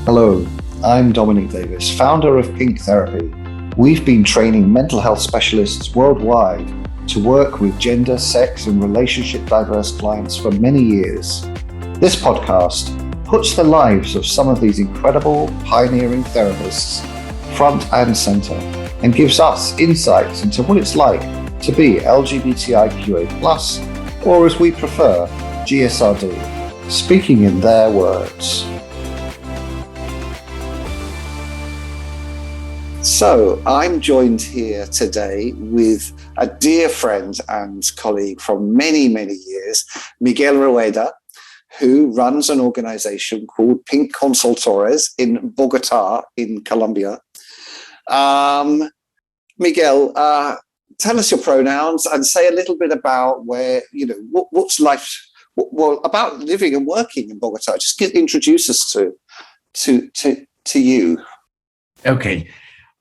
Hello, I'm Dominic Davis, founder of Pink Therapy. We've been training mental health specialists worldwide to work with gender, sex, and relationship diverse clients for many years. This podcast puts the lives of some of these incredible, pioneering therapists front and center and gives us insights into what it's like to be LGBTIQA+, or as we prefer, GSRD, speaking in their words. So I'm joined here today with a dear friend and colleague from many, many years, Miguel Rueda, who runs an organization called Pink Consultores in Bogota in Colombia. Miguel, tell us your pronouns and say a little bit about what's life, about living and working in Bogota. Just introduce us to you. Okay.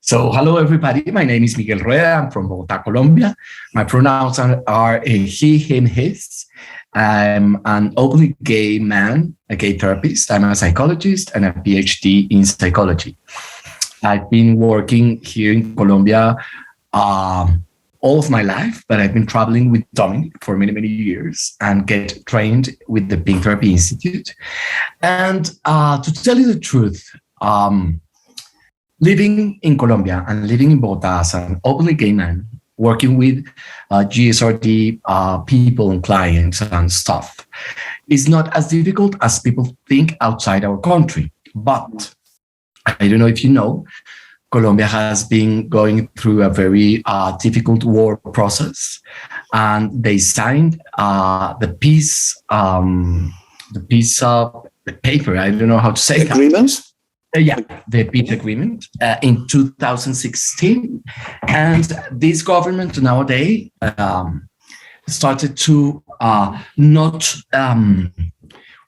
So, hello, everybody. My name is Miguel Rueda. I'm from Bogota, Colombia. My pronouns are he, him, his. I'm an openly gay man, a gay therapist. I'm a psychologist and a PhD in psychology. I've been working here in Colombia all of my life, but I've been traveling with Dominic for many, many years and get trained with the Pink Therapy Institute. And to tell you the truth, living in Colombia and living in Bogota as an openly gay man, working with GSRD people and clients and stuff, is not as difficult as people think outside our country. But I don't know if you know, Colombia has been going through a very difficult war process, and they signed the peace paper. I don't know how to say agreement. The peace agreement in 2016, and this government nowadays started to not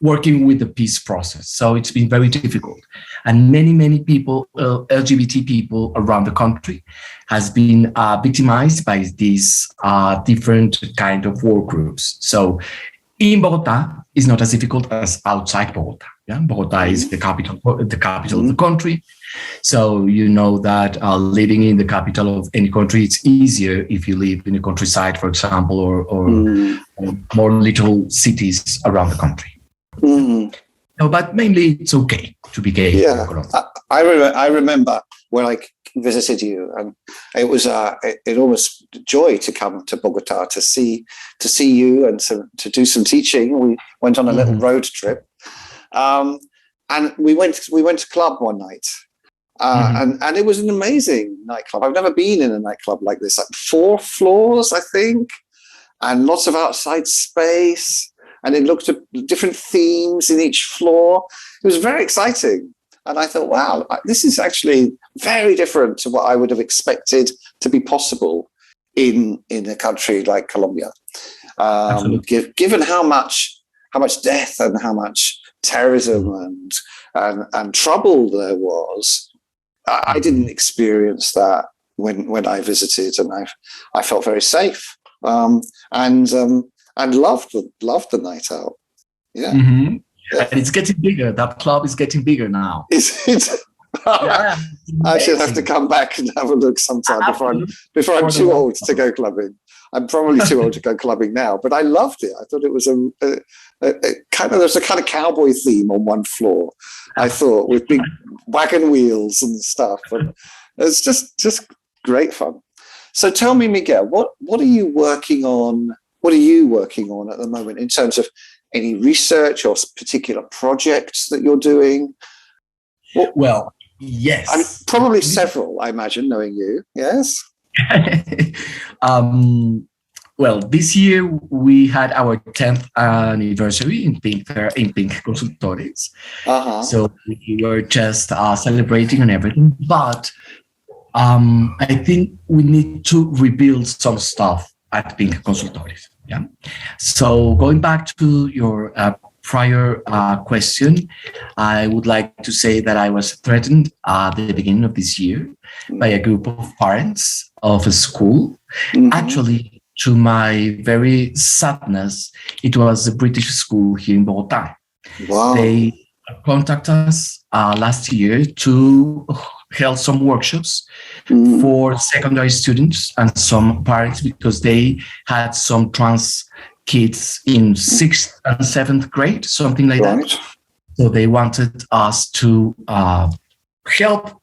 working with the peace process. So it's been very difficult, and many people, LGBT people around the country, has been victimized by these different kind of war groups. So in Bogota, it's not as difficult as outside Bogota. Yeah, Bogota is the capital of the country. So you know that living in the capital of any country, it's easier if you live in the countryside, for example, or more little cities around the country. No, but mainly it's okay to be gay. Yeah, I remember when I visited you, and it was it almost joy to come to Bogota to see you and to do some teaching. We went on a little road trip. And we went to club one night, and it was an amazing nightclub. I've never been in a nightclub like this, like 4 floors, I think, and lots of outside space. And it looked at different themes in each floor. It was very exciting. And I thought, wow, this is actually very different to what I would have expected to be possible in a country like Colombia. Given how much death and how much terrorism and trouble there was, I didn't experience that when I visited, and I felt very safe and loved the night out. Yeah. Mm-hmm. Yeah. And it's getting bigger. That club is getting bigger now. Is it? Yeah, I should have to come back and have a look sometime before I'm too old to go clubbing. I'm probably too old to go clubbing now, but I loved it. I thought it was there's a kind of cowboy theme on one floor, I thought, with big wagon wheels and stuff. And it's just great fun. So tell me, Miguel, what are you working on? What are you working on at the moment in terms of any research or particular projects that you're doing? Well, yes. Probably several, I imagine, knowing you. Yes? Well, this year we had our 10th anniversary in Pink Consultores. So we were just celebrating and everything. But I think we need to rebuild some stuff at Pink Consultores. Yeah. So going back to your prior question, I would like to say that I was threatened at the beginning of this year by a group of parents of a school. Actually, to my very sadness, it was a British school here in Bogota. Wow. contact us last year to held some workshops for secondary students and some parents because they had some trans kids in 6th and 7th grade, something like that. So they wanted us to help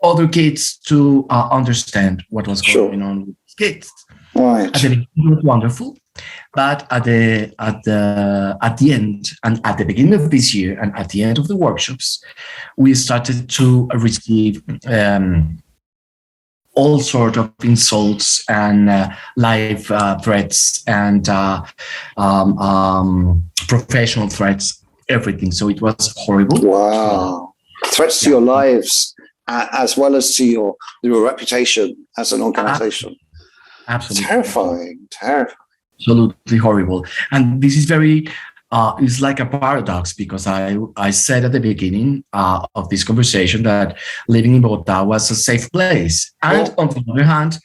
other kids to understand what was going on with kids. Right. At the beginning, it was wonderful, but at the end and at the beginning of this year and at the end of the workshops, we started to receive all sorts of insults and live threats and professional threats, everything. So it was horrible. Wow. Threats to your lives as well as to your reputation as an organization. Absolutely. Terrifying. Absolutely horrible. And this is very, it's like a paradox because I said at the beginning of this conversation that living in Bogota was a safe place. And on the other hand,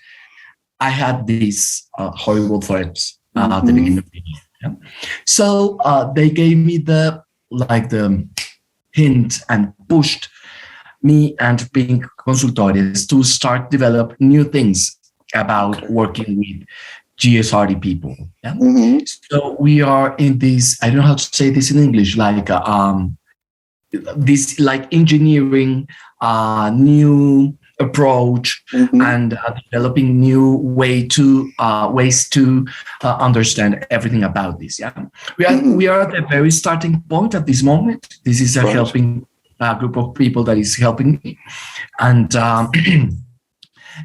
I had these horrible threats at the beginning of the year. Yeah? So they gave me the hint and pushed me and being Consultores to start develop new things about working with GSRD people. Yeah? So we are in this, I don't know how to say this in English, like this like engineering new approach and developing new ways to understand everything about this. Yeah, we are at the very starting point at this moment. This is a helping group of people that is helping me, and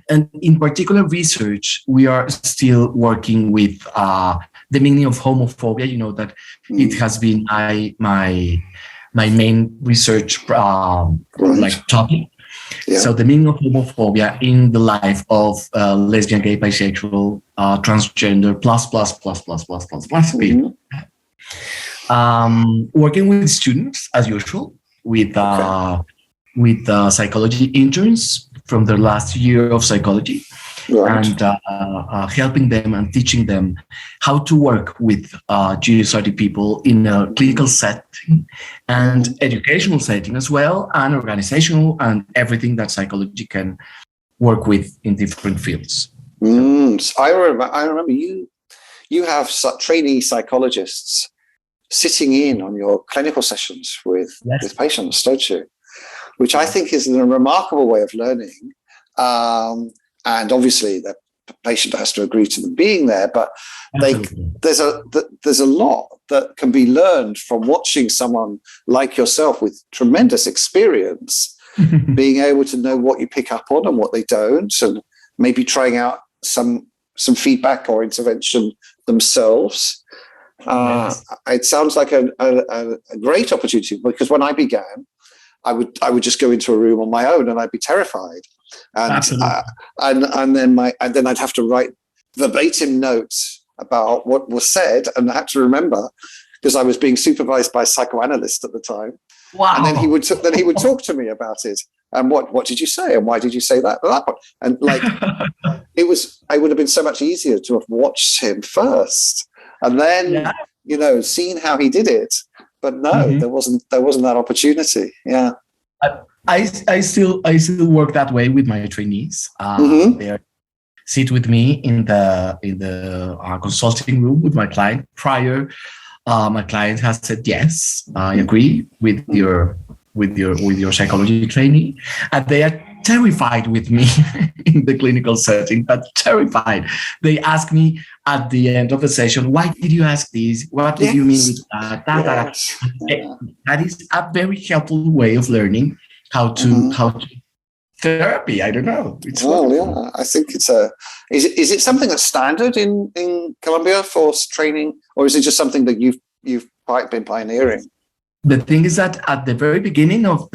and in particular research, we are still working with the meaning of homophobia. You know that it has been my main research like topic. Yeah. So the meaning of homophobia in the life of lesbian, gay, bisexual, transgender, plus people. Working with students as usual, with psychology interns from their last year of psychology, and helping them and teaching them how to work with GSRD people in a clinical setting and educational setting as well, and organizational and everything that psychology can work with in different fields. So I remember you have trainee psychologists sitting in on your clinical sessions with patients, don't you? Which I think is a remarkable way of learning. And obviously the patient has to agree to them being there, but there's a lot that can be learned from watching someone like yourself with tremendous experience, being able to know what you pick up on and what they don't, and maybe trying out some feedback or intervention themselves. It sounds like a great opportunity, because when I began, I would just go into a room on my own and I'd be terrified, and then I'd have to write verbatim notes about what was said, and I had to remember because I was being supervised by a psychoanalyst at the time. Wow! And then he would talk to me about it, and what did you say, and why did you say that? And like I would have been so much easier to have watched him first, and then seen how he did it. But no, there wasn't that opportunity. Yeah, I still work that way with my trainees. They sit with me in the consulting room with my client. Prior, my client has said yes, I agree with your psychology trainee, and they are terrified with me in the clinical setting, but terrified. They ask me at the end of the session, why did you ask this? What did you mean with that? That is a very helpful way of learning how to therapy. I don't know. I think it's is it something that's standard in Colombia for training, or is it just something that you've been pioneering? The thing is that at the very beginning of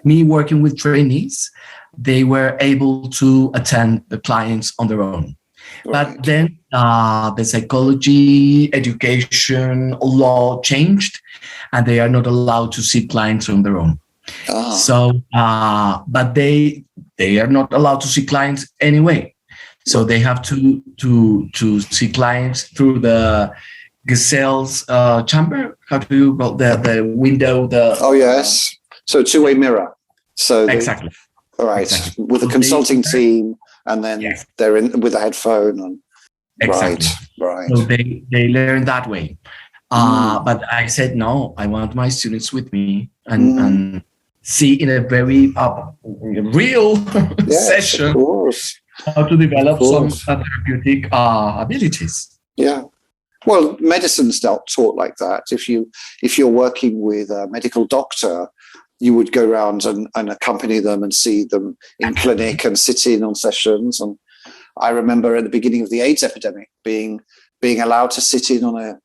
me working with trainees, they were able to attend the clients on their own. Right. But then the psychology, education, law changed, and they are not allowed to see clients on their own. So, but they are not allowed to see clients anyway. So they have to see clients through the Gazelle's chamber. How do you call the window? Oh yes, so two-way mirror. So Exactly. All right, exactly. With a consulting team, and then they're in with a headphone. And, exactly. Right. So they learn that way. But I said, no, I want my students with me and see in a very real session how to develop some therapeutic abilities. Yeah. Well, medicine's not taught like that. If you're working with a medical doctor, you would go around and accompany them and see them in clinic and sit in on sessions. And I remember at the beginning of the AIDS epidemic being allowed to sit in on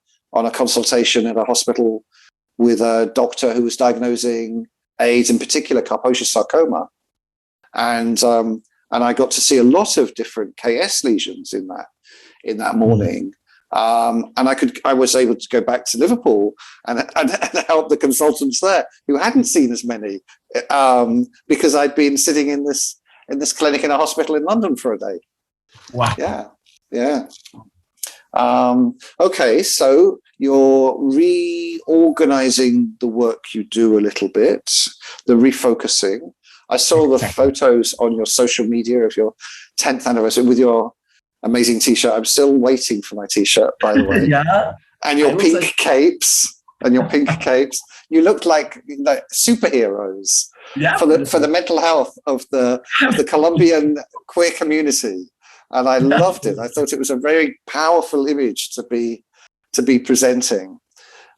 a consultation at a hospital with a doctor who was diagnosing AIDS, in particular carpocious sarcoma, and I got to see a lot of different KS lesions in that morning. And I was able to go back to Liverpool and help the consultants there who hadn't seen as many, because I'd been sitting in this clinic in a hospital in London for a day. Wow. Yeah. Okay, so you're reorganizing the work you do a little bit, the refocusing. I saw the photos on your social media of your 10th anniversary with your amazing T-shirt. I'm still waiting for my T-shirt, by the way. Yeah. And your pink capes. You looked like superheroes for the mental health of the Colombian queer community. And I loved it. I thought it was a very powerful image to be presenting.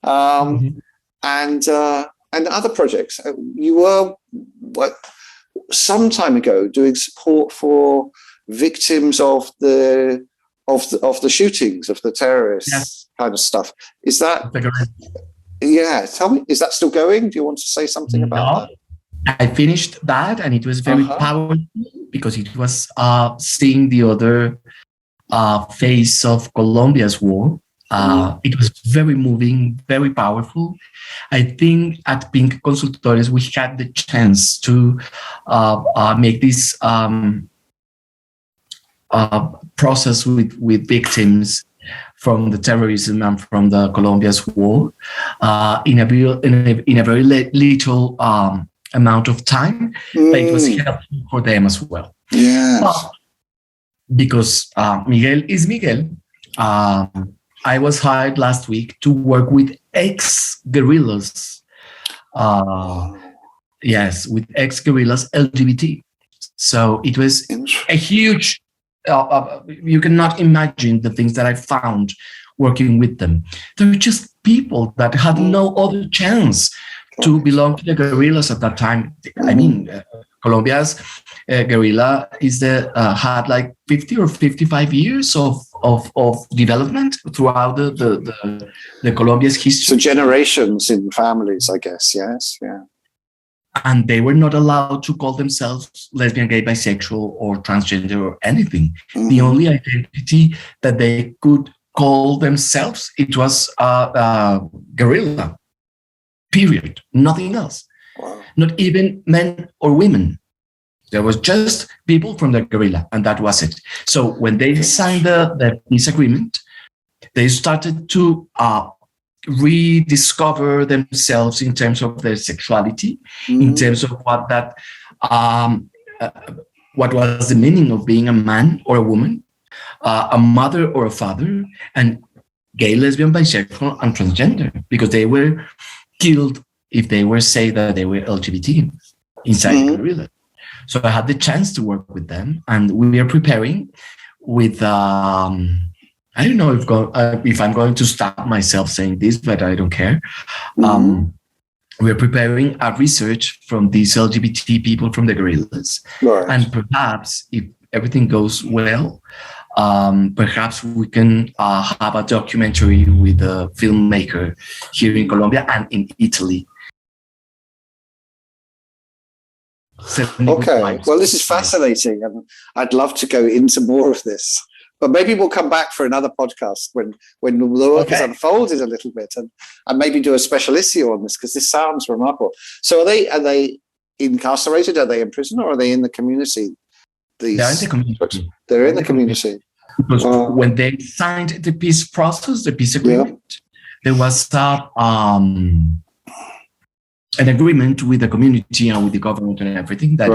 And other projects. You were some time ago doing support for victims of the shootings, of the terrorists, kind of stuff. Is that? Tell me, is that still going? Do you want to say something about that? I finished that, and it was very powerful because it was seeing the other face of Colombia's war. It was very moving, very powerful. I think at Pink Consultores, we had the chance to make this process with victims from the terrorism and from the Colombia's war in a very little amount of time, but it was helpful for them as well. Yes. Because Miguel is Miguel. I was hired last week to work with ex-guerrillas. With ex-guerrillas LGBT. So it was a huge, you cannot imagine the things that I found working with them. They were just people that had no other chance to belong to the guerrillas at that time. I mean, Colombia's guerrilla had like 50 or 55 years of development throughout the Colombia's history. So generations in families, I guess. Yes, yeah. And they were not allowed to call themselves lesbian, gay, bisexual, or transgender or anything. The only identity that they could call themselves, it was guerrilla. Period. Nothing else. Wow. Not even men or women. There was just people from the guerrilla, and that was it. So when they signed the peace agreement, they started to rediscover themselves in terms of their sexuality, in terms of what was the meaning of being a man or a woman, a mother or a father, and gay, lesbian, bisexual, and transgender, because they were killed if they were say that they were LGBT inside the guerrilla. So I had the chance to work with them, and we are preparing with I don't know if I'm going to stop myself saying this, but I don't care. We're preparing a research from these LGBT people from the guerrillas, and perhaps if everything goes well, perhaps we can have a documentary with a filmmaker here in Colombia and in Italy. Okay, well, this is fascinating, and I'd love to go into more of this. But maybe we'll come back for another podcast when the work is unfolded a little bit, and maybe do a special issue on this, because this sounds remarkable. So are they incarcerated? Are they in prison, or are they in the community? They're in the community. They're in the community. Because when they signed the peace process, the peace agreement, there was an agreement with the community and with the government and everything that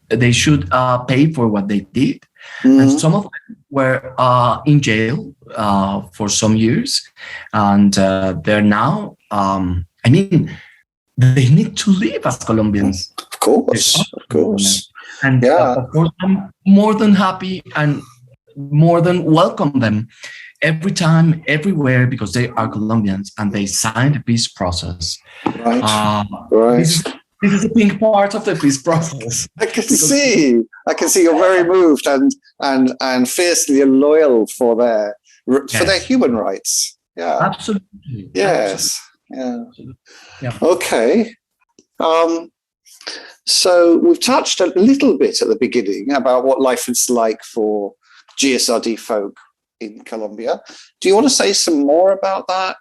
they should pay for what they did. And some of them were in jail for some years, and they're now. They need to live as Colombians. Of course. And of course, I'm more than happy and more than welcome them every time, everywhere, because they are Colombians and they signed the peace process. This is a big part of the peace process. I can see you're very moved and fiercely loyal for their human rights. Yeah, absolutely. Yes. Absolutely. Yeah. Okay. So we've touched a little bit at the beginning about what life is like for GSRD folk in Colombia. Do you want to say some more about that?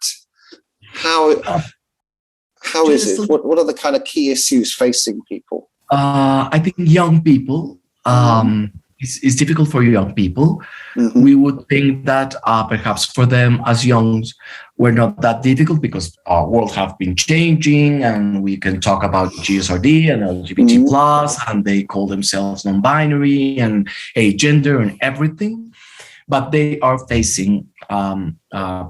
How is it? What are the kind of key issues facing people? I think young people. It's difficult for young people. We would think that perhaps for them as youngs, we're not that difficult because our world have been changing, and we can talk about GSRD and LGBT plus, and they call themselves non-binary and agender and everything. But they are facing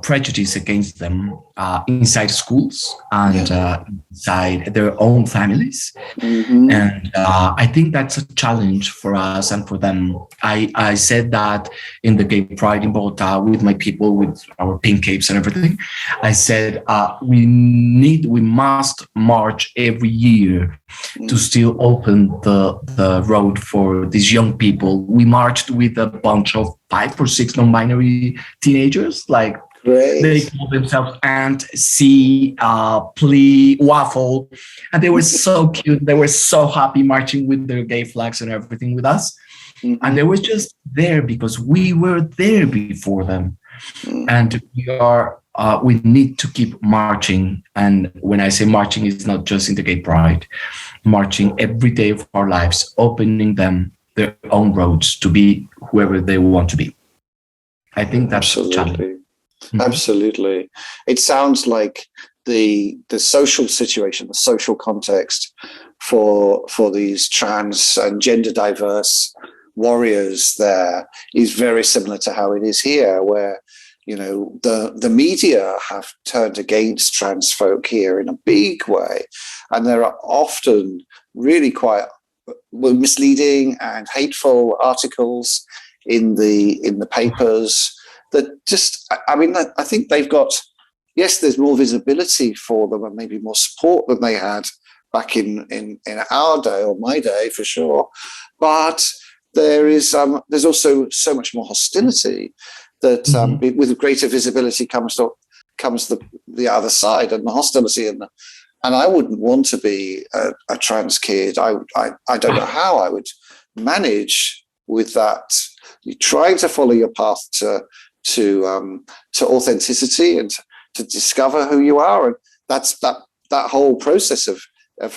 prejudice against them inside schools and inside their own families. And I think that's a challenge for us and for them. I said that in the Gay Pride in Bogota with my people, with our pink capes and everything. I said we must march every year to still open the road for these young people. We marched with a bunch of 5 or 6 non-binary teenagers, like they call themselves Ant, C, Plea, Waffle, and they were so cute. They were so happy marching with their gay flags and everything with us. And they were just there because we were there before them. And we need to keep marching. And when I say marching, it's not just in the Gay Pride, marching every day of our lives, opening them their own roads to be whoever they want to be. I think that's a challenge. Absolutely. It sounds like the social situation, the social context for these trans and gender diverse warriors there is very similar to how it is here, where the media have turned against trans folk here in a big way, and there are often really quite misleading and hateful articles in the papers that just, I think they've got, yes, there's more visibility for them and maybe more support than they had back in our day, or my day for sure, but there's also so much more hostility that with greater visibility comes the other side and the hostility, and I wouldn't want to be a trans kid. I don't know how I would manage with that. You're trying to follow your path to authenticity and to discover who you are, and that whole process of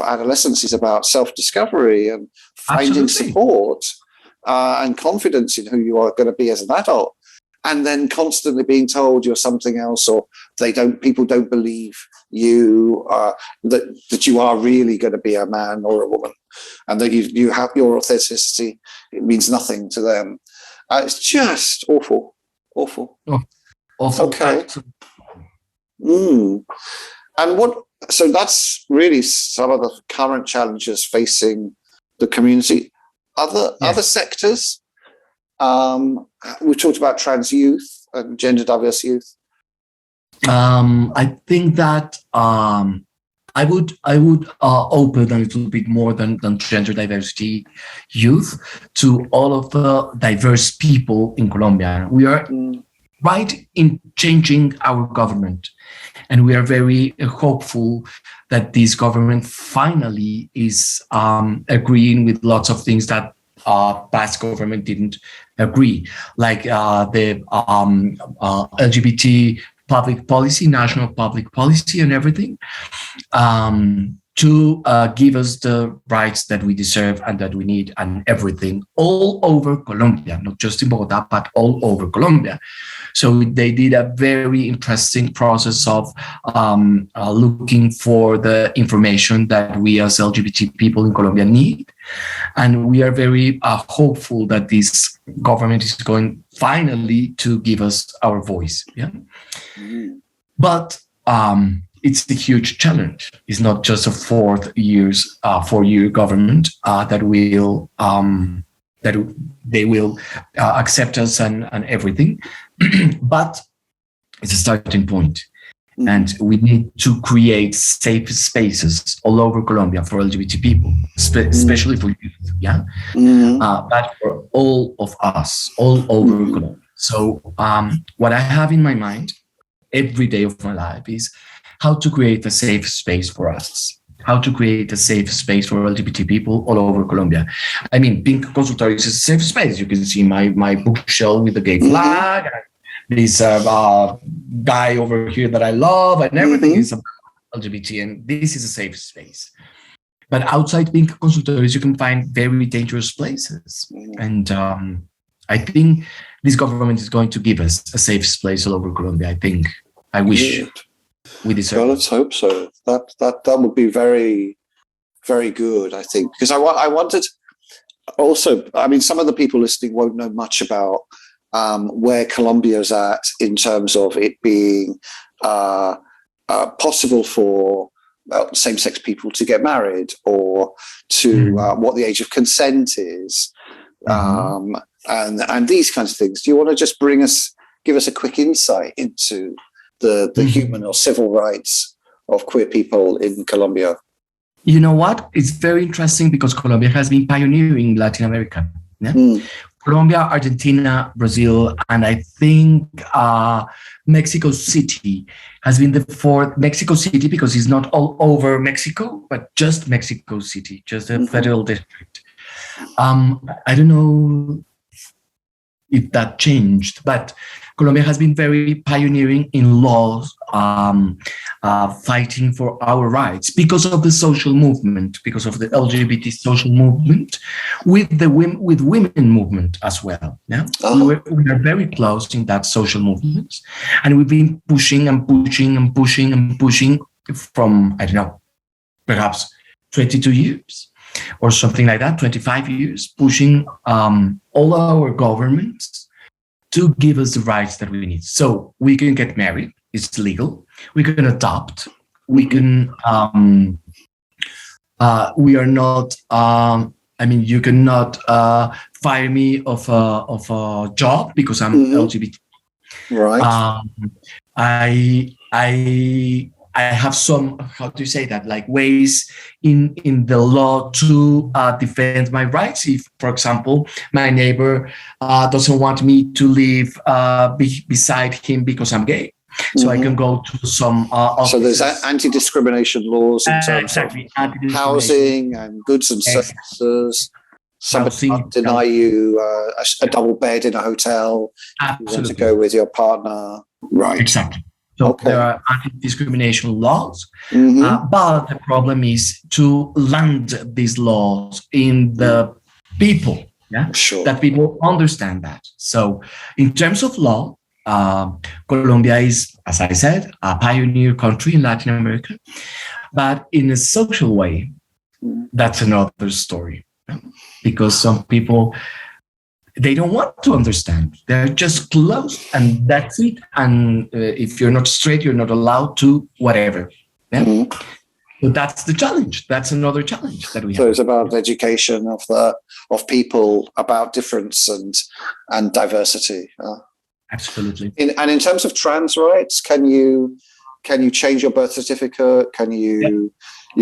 adolescence is about self-discovery and finding support and confidence in who you are going to be as an adult. And then constantly being told you're something else, or people don't believe you, that you are really going to be a man or a woman, and that you have your authenticity. It means nothing to them. It's just awful. Awful. Okay. And so that's really some of the current challenges facing the community. Other sectors. We've talked about trans youth and gender diverse youth. I think that I would open a little bit more than gender diversity youth to all of the diverse people in Colombia. We are right in changing our government, and we are very hopeful that this government finally is agreeing with lots of things that past government didn't agree, like the LGBT public policy, national public policy and everything, to to give us the rights that we deserve and that we need and everything all over Colombia, not just in Bogota, but all over Colombia. So they did a very interesting process of looking for the information that we as LGBT people in Colombia need. And we are very hopeful that this government is going finally to give us our voice. Yeah. Mm. But it's a huge challenge. It's not just a 4-year government that will that they will accept us and everything, but it's a starting point. Mm-hmm. And we need to create safe spaces all over Colombia for LGBT people, especially for youth, yeah, but for all of us, all over Colombia. So what I have in my mind every day of my life is how to create a safe space for us, how to create a safe space for LGBT people all over Colombia. I mean, Pink Consultores is a safe space. You can see my bookshelf with the gay flag, and this guy over here that I love, and everything is about LGBT, and this is a safe space. But outside Pink Consultores, you can find very dangerous places. And I think this government is going to give us a safe space all over Colombia. I wish we deserve. Well, let's hope so. That would be very, very good, I think, because I wanted also, I mean, some of the people listening won't know much about where Colombia's at in terms of it being possible for same-sex people to get married, or to what the age of consent is, and these kinds of things. Do you want to just give us a quick insight into the human or civil rights of queer people in Colombia? You know what? It's very interesting because Colombia has been pioneering Latin America. Yeah? Colombia, Argentina, Brazil, and I think Mexico City has been the fourth. Mexico City, because it's not all over Mexico, but just Mexico City, just a federal district. I don't know if that changed, but Colombia has been very pioneering in laws, fighting for our rights because of the social movement, because of the LGBT social movement, with women movement as well. Yeah, we are very close in that social movement, and we've been pushing and pushing and pushing and pushing from, I don't know, perhaps 22 years or something like that, 25 years, pushing all our governments to give us the rights that we need. So we can get married, it's legal. We can adopt. We can, we are not, I mean, you cannot fire me of a job because I'm LGBT. Right. I have some, how do you say that, like ways in the law to defend my rights. If, for example, my neighbor doesn't want me to live beside him because I'm gay. So I can go to some so there's anti-discrimination laws in terms of housing and goods and services. Somebody can't deny you a double bed in a hotel. Absolutely. You want to go with your partner. Right. Exactly. So there are anti-discrimination laws, but the problem is to land these laws in the people, that people understand that. So in terms of law, Colombia is, as I said, a pioneer country in Latin America, but in a social way, that's another story, because some people, they don't want to understand. They're just closed, and that's it. And if you're not straight, you're not allowed to whatever. Yeah? So that's the challenge. That's another challenge that we have. So it's about education of people about difference and diversity. Absolutely. And in terms of trans rights, can you change your birth certificate? Can you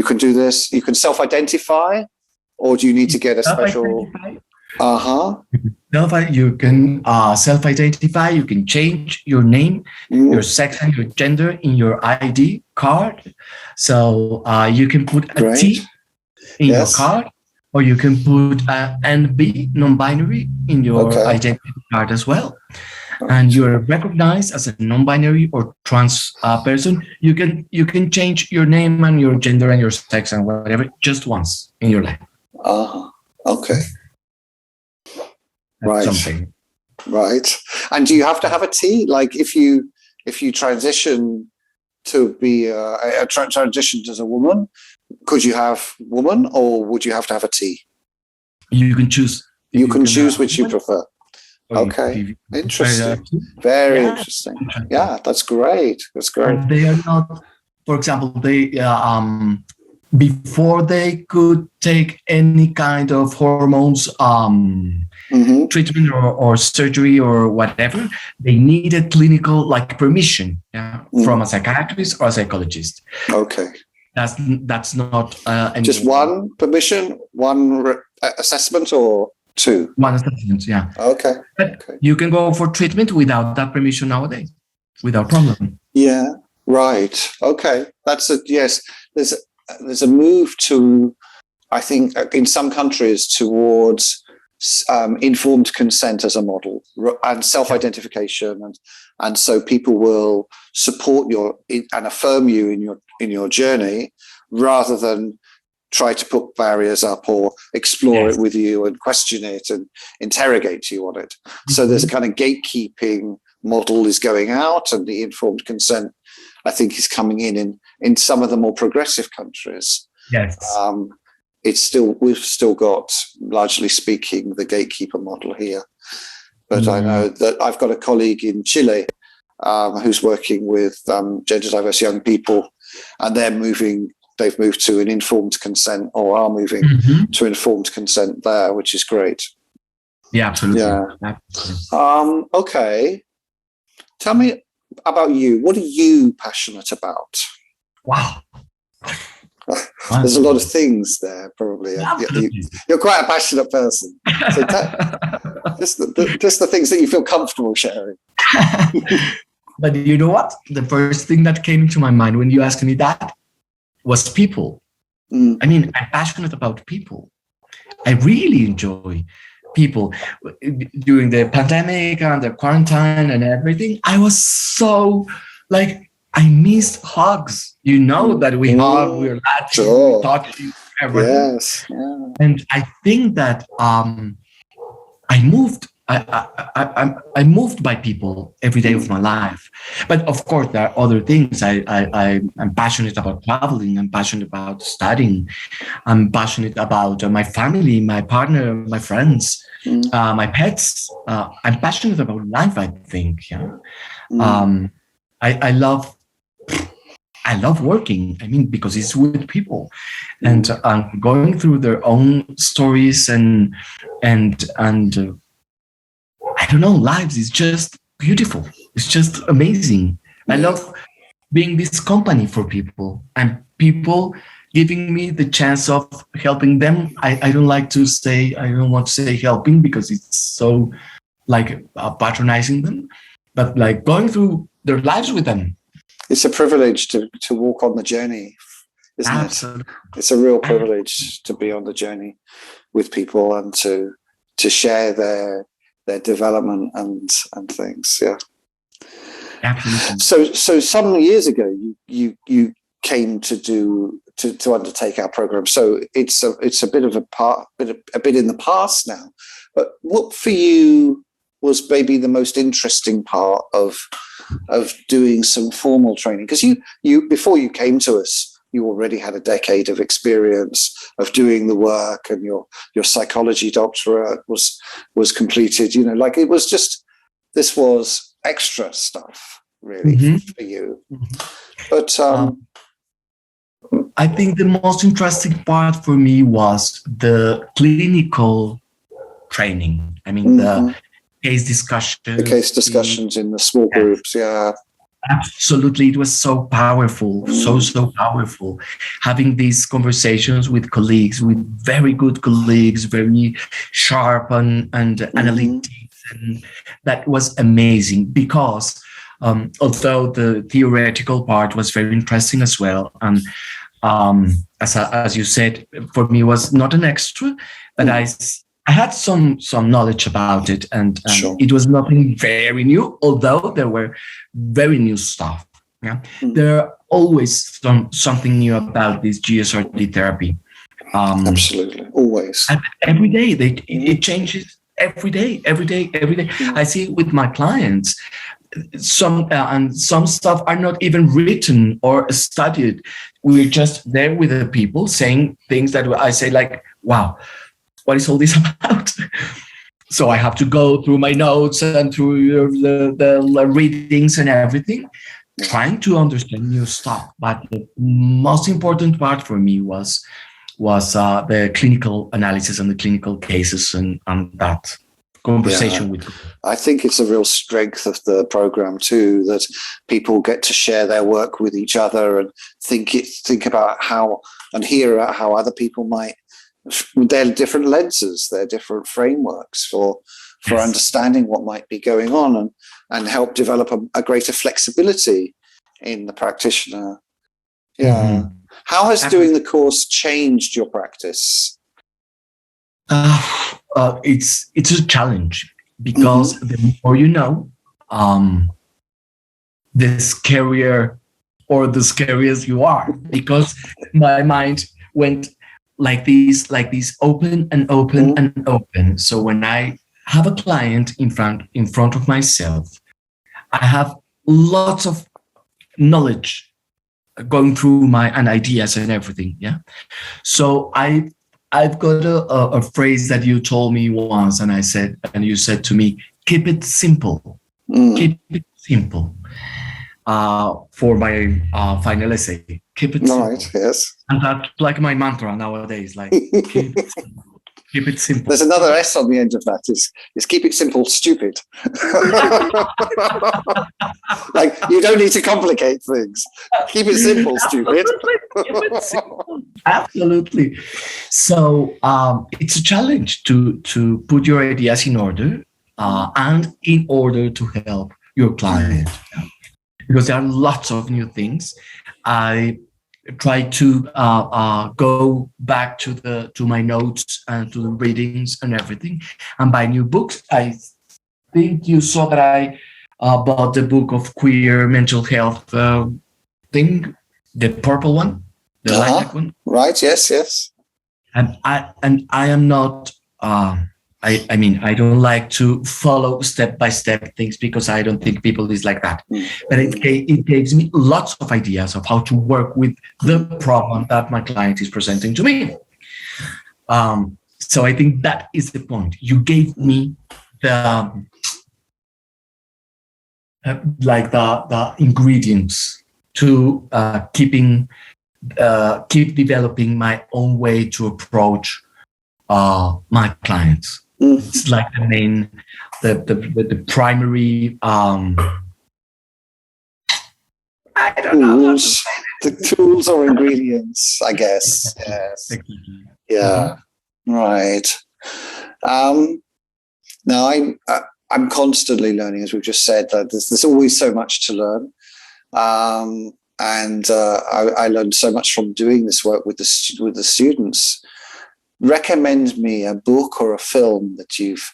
can do this? You can self-identify, or do you need to get a special? You can self-identify. You can change your name, your sex, and your gender in your ID card. So you can put a T in your card, or you can put a NB, non-binary, in your identity card as well. and you're recognized as a non-binary or trans person, you can change your name and your gender and your sex and whatever just once in your life. Okay. That's Right. something. Right. And do you have to have a T? Like if you transition to be transitioned as a woman, could you have woman, or would you have to have a T? You can choose. You can choose which you prefer. Okay. Interesting. Very interesting. Yeah, that's great. That's great. And they are not, for example, they before they could take any kind of hormones treatment or surgery or whatever, they needed clinical permission from a psychiatrist or a psychologist. Okay. That's not just one permission, one assessment, or two? One assessment, yeah. Okay. You can go for treatment without that permission nowadays, without problem. Yeah. Right. Okay. Yes. There's a move to, I think, in some countries towards informed consent as a model and self-identification, and so people will support you and affirm you in your journey rather than try to put barriers up or explore it with you and question it and interrogate you on it. So there's a kind of gatekeeping model is going out, and the informed consent, I think, is coming in some of the more progressive countries. Yes. We've still got, largely speaking, the gatekeeper model here. But I know that I've got a colleague in Chile who's working with gender diverse young people, and they've moved to an informed consent, or are moving to informed consent there, which is great. Yeah, absolutely. Yeah. Okay. Tell me about you. What are you passionate about? Wow. There's a lot of things there, probably. You're quite a passionate person. So just the things that you feel comfortable sharing. But you know what? The first thing that came into my mind when you asked me that was people. I mean, I'm passionate about people. I really enjoy people. During the pandemic and the quarantine and everything, I was so I missed hugs. You know that we hug, we're laughing, we talk to everything. Yes. Yeah. And I think that I moved. I'm moved by people every day of my life. But of course, there are other things. I'm passionate about traveling. I'm passionate about studying. I'm passionate about my family, my partner, my friends, my pets. I'm passionate about life, I think. Yeah. I love working. I mean, because it's with people and going through their own stories and I don't know, lives is just beautiful. It's just amazing. I love being this company for people and people giving me the chance of helping them. I don't want to say helping because it's so patronizing them, but going through their lives with them. It's a privilege to walk on the journey, isn't it? It's a real privilege to be on the journey with people and to share their development and things. Yeah. Absolutely. So some years ago you came to undertake our program. So it's a bit in the past now. But what for you was maybe the most interesting part of doing some formal training? Because you before you came to us, you already had a decade of experience of doing the work, and your psychology doctorate was completed. It was just, this was extra stuff really for you. But I think the most interesting part for me was the clinical training. I mean, the case discussions, in the small groups. Yeah. Absolutely. It was so powerful, so powerful. Having these conversations with colleagues, with very good colleagues, very sharp and analytics. And that was amazing because although the theoretical part was very interesting as well. And as you said, for me, it was not an extra, but I had some knowledge about it, and Sure. it was nothing very new, although there were very new stuff. Yeah, there are always something new about this GSRD therapy. Absolutely, always. And every day it changes. Every day. I see it with my clients. And some stuff are not even written or studied. We're just there with the people saying things that I say like, wow, what is all this about? So I have to go through my notes and through the readings and everything, trying to understand new stuff. But the most important part for me was the clinical analysis and the clinical cases and that conversation with people. I think it's a real strength of the program too, that people get to share their work with each other and think about how and hear about how other people might, their different lenses, their different frameworks for understanding what might be going on, and help develop a greater flexibility in the practitioner. Yeah. Mm-hmm. How has doing the course changed your practice? It's a challenge, because the more you know, the scarier or the scariest you are, because my mind went like this, open and open and open. So when I have a client in front of myself, I have lots of knowledge going through and ideas and everything. Yeah. So I've got a phrase that you told me once, and you said to me, keep it simple. Keep it simple. For my final essay, keep it simple. Right, yes. And that's like my mantra nowadays, like keep it simple. There's another S on the end of that, is keep it simple, stupid. Like, you don't need to complicate things. Keep it simple, stupid. Keep it simple. Absolutely. So it's a challenge to put your ideas in order, and in order to help your client, because there are lots of new things. I try to go back to my notes and to the readings and everything, and buy new books. I think you saw that I bought the book of queer mental health thing, the purple one, the lilac one. Right. Yes. And I am not. I mean, I don't like to follow step-by-step things, because I don't think people is like that. But it gives me lots of ideas of how to work with the problem that my client is presenting to me. So I think that is the point. You gave me the ingredients to keep developing my own way to approach my clients. It's like the primary I don't know. The tools or ingredients, I guess. Yes. Yeah. Right. Now I'm constantly learning, as we've just said. That there's always so much to learn, and I learned so much from doing this work with the students. Recommend me a book or a film that you've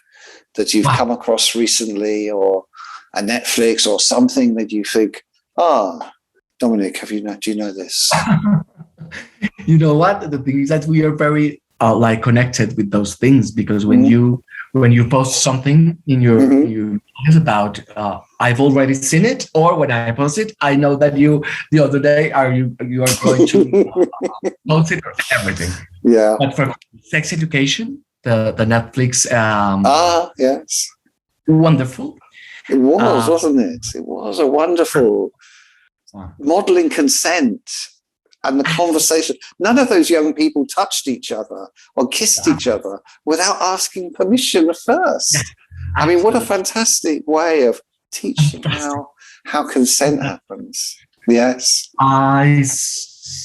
come across recently, or a Netflix, or something that you think, Dominic, do you know this? You know what? The thing is that we are very connected with those things, because when you post something in your it's about I've already seen it, or when I post it, I know that the other day you are going to post it, or everything. Yeah. But for sex education, the Netflix yes. Wonderful. It was, wasn't it? It was a wonderful modeling consent and the conversation. None of those young people touched each other or kissed each other without asking permission first. Yes. I mean, what a fantastic way of teaching how consent happens. Yes.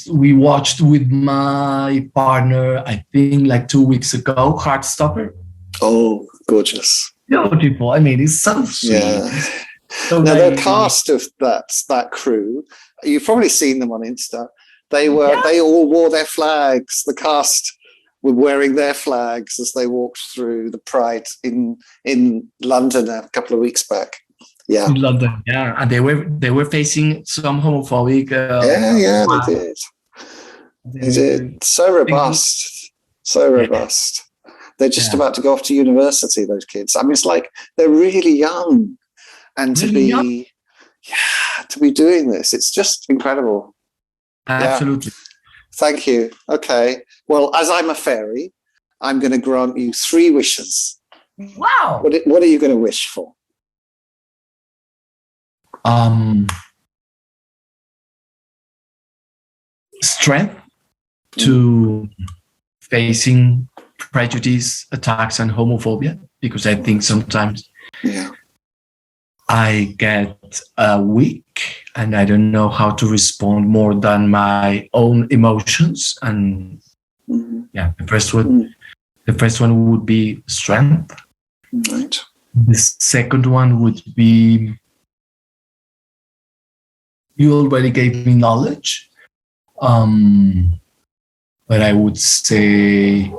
We watched with my partner, I think like 2 weeks ago, Heartstopper. Oh, gorgeous. Beautiful. I mean, it's so sweet. Yeah. So now, the cast of that crew, you've probably seen them on Insta. They all wore their flags. The cast were wearing their flags as they walked through the Pride in London a couple of weeks back. Yeah, in London, yeah, and they were facing some homophobic. they did. They did. So robust, so robust. They're just about to go off to university. Those kids. I mean, it's like they're really young, and to be doing this, it's just incredible. Absolutely. Yeah. Thank you. Okay. Well, as I'm a fairy, I'm going to grant you 3 wishes. Wow. What are you going to wish for? Strength to facing prejudice, attacks, and homophobia, because I think sometimes I get weak and I don't know how to respond more than my own emotions. And the first one would be strength. Right. The second one would be, you already gave me knowledge, but I would say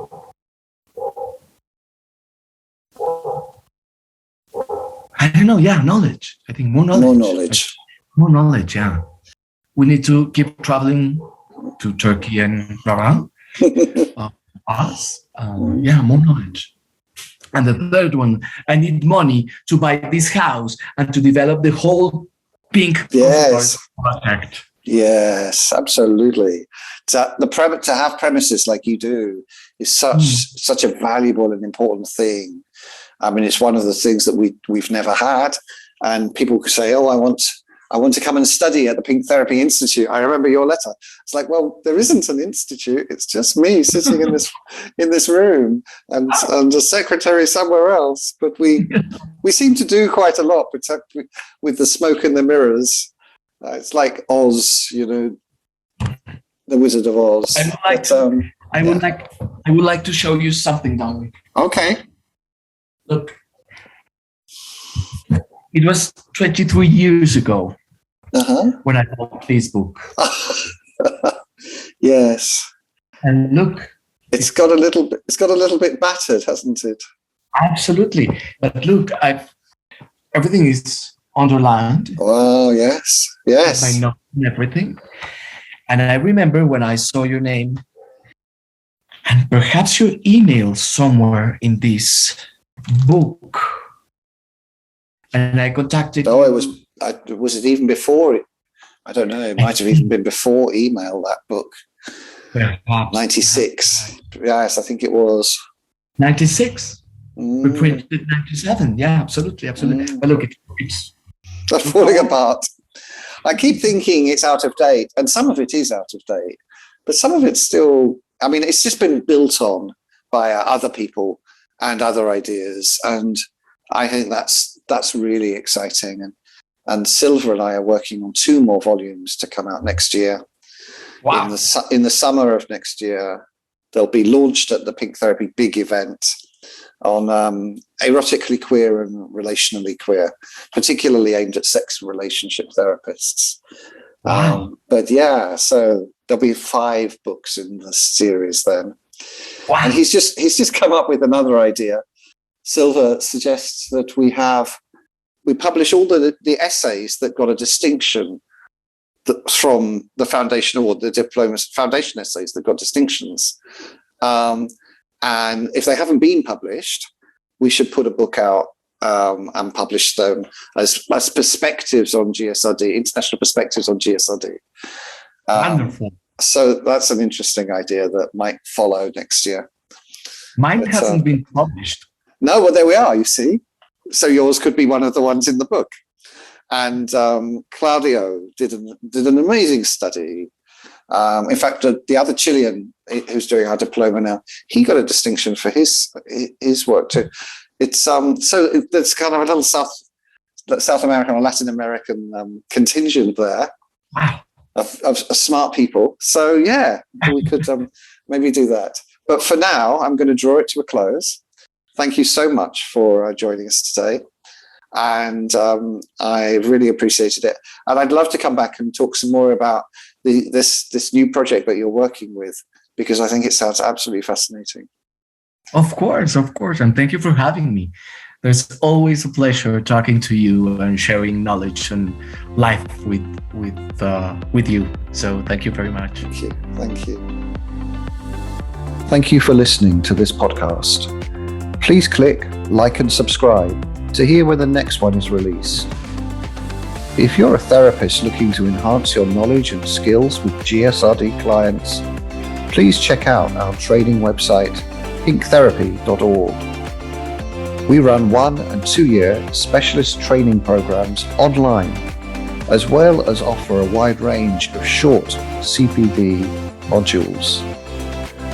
I don't know. Yeah, knowledge. I think more knowledge. More knowledge. Yeah, we need to keep traveling to Turkey and around us. More knowledge. And the third one, I need money to buy this house and to develop the whole pink project. Yes, absolutely. To have premises like you do is such a valuable and important thing. I mean, it's one of the things that we've never had, and people could say, "Oh, I want to come and study at the Pink Therapy Institute." I remember your letter. It's like, well, there isn't an institute. It's just me sitting in this room and a secretary somewhere else. But we seem to do quite a lot, with the smoke and the mirrors. It's like Oz, the Wizard of Oz. I would like to show you something, Dominic. Okay. Look, it was 23 years ago when I bought this book. Yes. And look, it's got a little bit battered, hasn't it? Absolutely. But look, everything is underlined. Oh, yes. I know everything. And I remember when I saw your name and perhaps your email somewhere in this book. And I contacted you. Was it even before it? I don't know. It might have even been before email, that book. Perhaps. 96. Yes, I think it was. 96? We printed 97. Yeah, absolutely. But look, it's falling apart. I keep thinking it's out of date, and some of it is out of date, but some of it's still, I mean, it's just been built on by other people and other ideas. And I think that's really exciting. And Silva and I are working on 2 more volumes to come out next year. Wow. In the summer of next year, they'll be launched at the Pink Therapy big event on erotically queer and relationally queer, particularly aimed at sex and relationship therapists. Wow. But so there'll be 5 books in the series then. Wow. And he's just come up with another idea. Silva suggests that we publish all the essays that got a distinction from the foundation award, the diploma foundation essays that got distinctions. And if they haven't been published, we should put a book out and publish them as perspectives on GSRD, international perspectives on GSRD. Wonderful. So that's an interesting idea that might follow next year. Mine hasn't been published. No, well, there we are, you see. So yours could be one of the ones in the book. And Claudio did an amazing study. In fact, the other Chilean who's doing our diploma now, he got a distinction for his work too. It's so there's kind of a little South American or Latin American contingent there. Wow. Of smart people. So we could maybe do that. But for now, I'm going to draw it to a close. Thank you so much for joining us today. And I really appreciated it. And I'd love to come back and talk some more about this new project that you're working with, because I think it sounds absolutely fascinating. Of course, and thank you for having me. There's always a pleasure talking to you and sharing knowledge and life with you. So thank you very much. Thank you. Thank you for listening to this podcast. Please click like and subscribe to hear when the next one is released. If you're a therapist looking to enhance your knowledge and skills with GSRD clients, please check out our training website, pinktherapy.org. We run 1 and 2 year specialist training programs online, as well as offer a wide range of short CPD modules.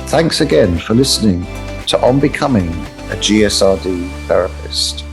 Thanks again for listening to On Becoming a GSRD Therapist.